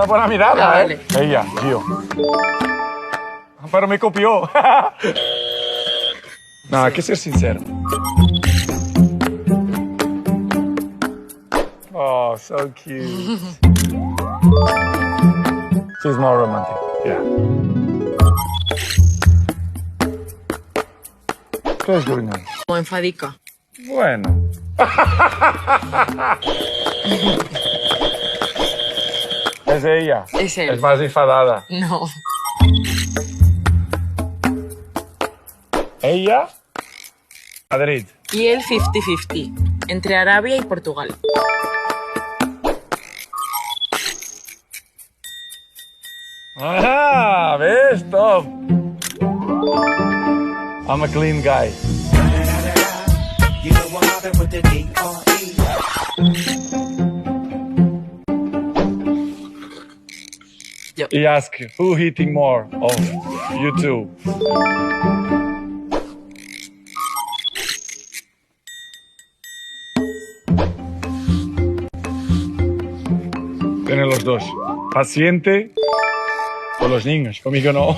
una buena mirada, vale. Ella, yo. Pero me copió. No, hay que ser sincero. Oh, so cute. She's more romantic. Yeah. ¿Qué es going on? Como enfadica. Bueno. Es ella. Es él. Es más enfadada. No. Ella, Madrid. Y él 50-50. Entre Arabia y Portugal. Ah, ¿ves? Top. I'm a clean guy. You know I'm mobbing with the D.R.E. He asked who hitting more of you two. Tienen los dos. Paciente con los niños, conmigo no.